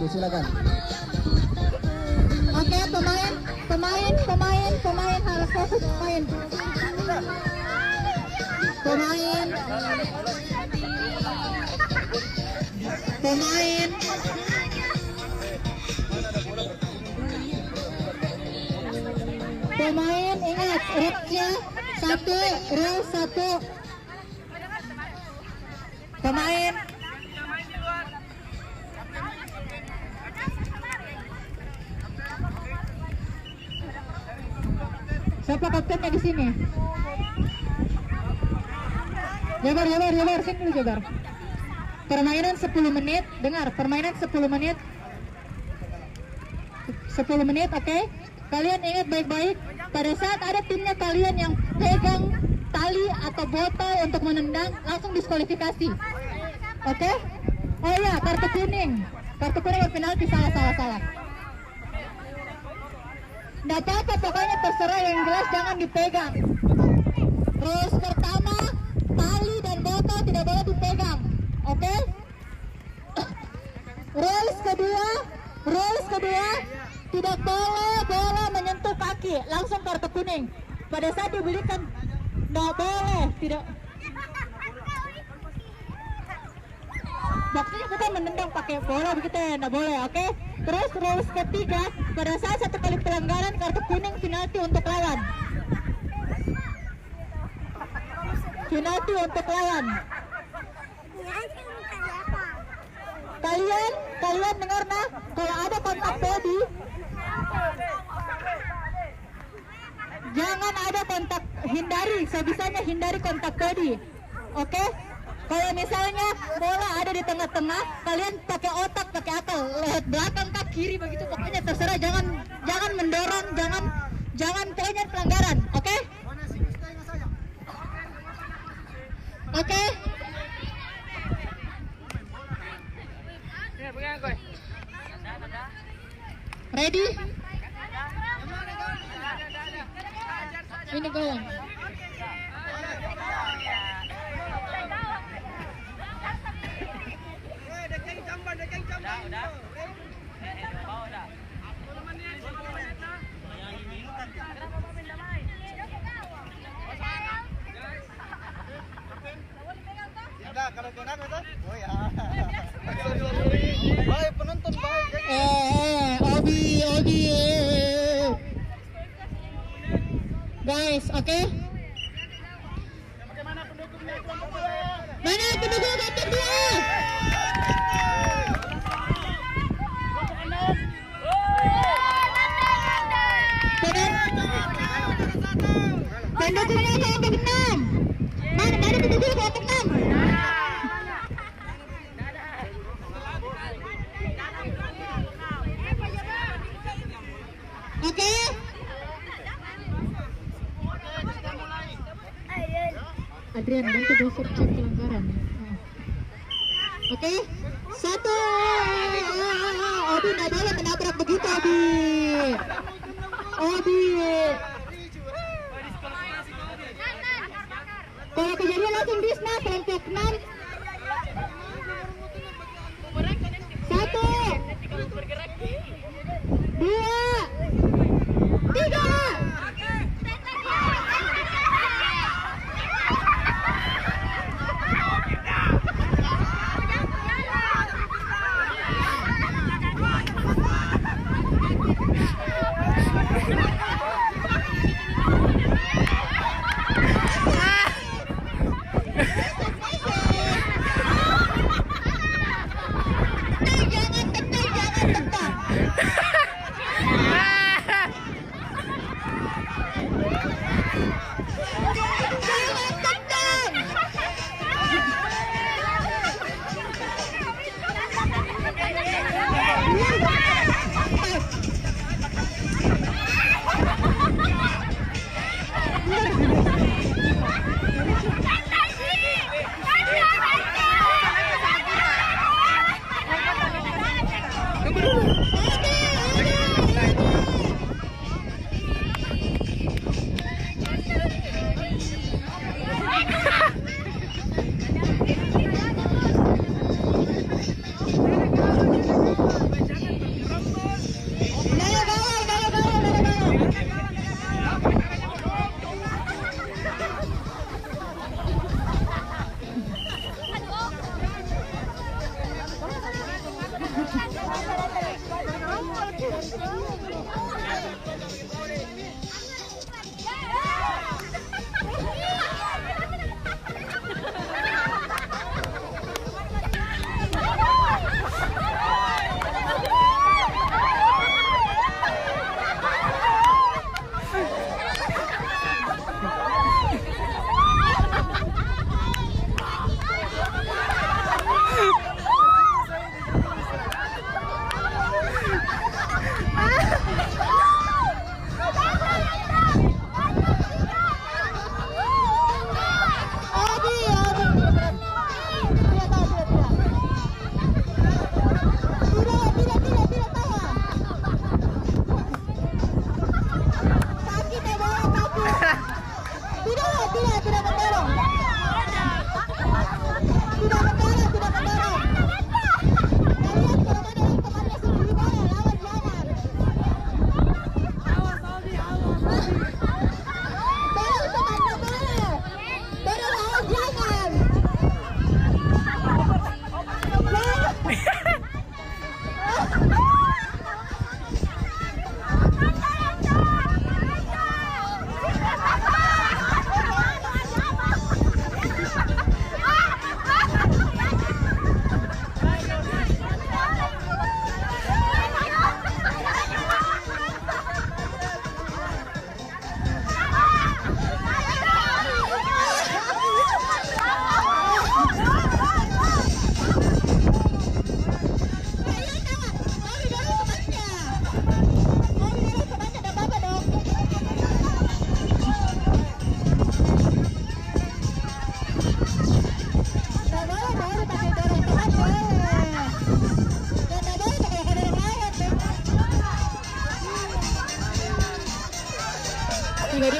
silakan. Oke, pemain harus fokus pemain. Pemain ingat rule-nya 1. Pemain. Siapa kaptennya di sini? Jabar, sini dulu Jabar. Permainan 10 menit, dengar, permainan 10 menit. 10 menit, oke? Kalian ingat baik-baik, pada saat ada timnya kalian yang pegang tali atau botol untuk menendang, langsung diskualifikasi. Oke? Oh iya, kartu kuning penalti, salah. Nggak apa-apa, pokoknya terserah, yang jelas jangan dipegang. Rules pertama, tali dan botol tidak boleh dipegang. Oke? Rules kedua, tidak boleh bola menyentuh kaki, langsung kartu kuning. Pada saat dibelikan, nggak boleh, tidak. Maksudnya bukan menendang pakai bola begitu ya, nggak boleh, oke? Terus rules ketiga, pada saat 1 kali pelanggaran kartu kuning, penalti untuk lawan. Kalian dengar nah, kalau ada kontak body, jangan ada kontak, sebisanya hindari kontak body. Oke? Kalau misalnya bola ada di tengah-tengah, kalian pakai otak, pakai akal, lihat belakang kah kiri begitu, pokoknya terserah, jangan mendorong, jangan pokoknya pelanggaran, oke? Oke? Ready? Ini gawang. Kalau kena betul? Oh ya. Baik penonton, baik. Obi. Guys, oke? Mana pendukungnya kelompok 2? Mana pendukung kelompok 2? Pendukungnya kelompok 6. Mana pendukung kelompok 6? Oke? Adrian, bantu besok cek pelanggaran. Oke? 1. Obi nggak boleh menabrak begitu, Obi. Kalau kejadian langsung disna kelompok 6. 1, 2, 3.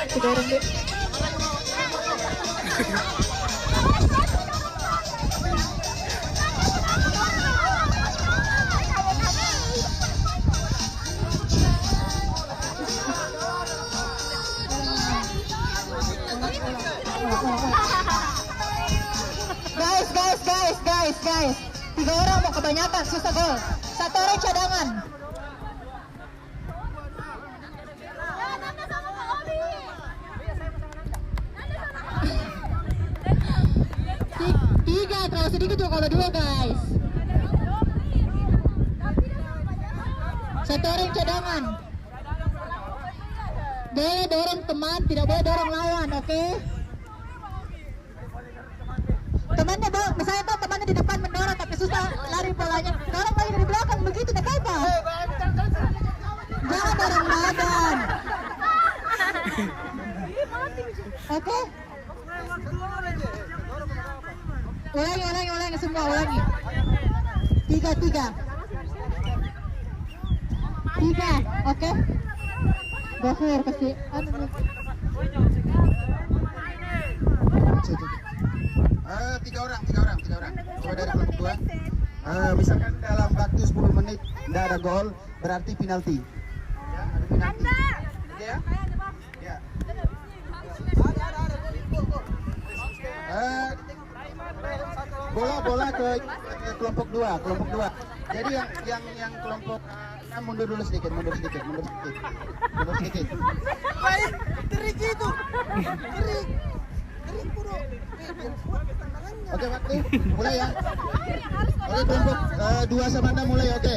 Tiga orang deh. Guys, 3 orang mau kebanyakan, susah gol. 1 orang cadangan. Tiga, terlalu sedikit tuh kalau 2 guys. 1 orang cadangan. Boleh dorong teman, tidak boleh dorong lawan, oke? Temannya bawa, misalnya tuh temannya di depan mendorong tapi susah lari bolanya. Dorong lagi dari belakang begitu, tak apa? Jangan dorong badan. Oke? Ulangi semua, ulangi. 3, oke? Gofur kasih. Tiga orang. Coba dari kelompok 2. Misalkan dalam waktu 10 menit tidak ada gol, berarti penalti. Ya, ada penalti. Oke ya? Ya. Bola ke kelompok 2. Jadi yang kelompok 6 mundur dulu sedikit. Baik, terik itu. Terik bro. Oke, waktu mulai ya. Oke, kelompok 2 sama 6 mulai, oke.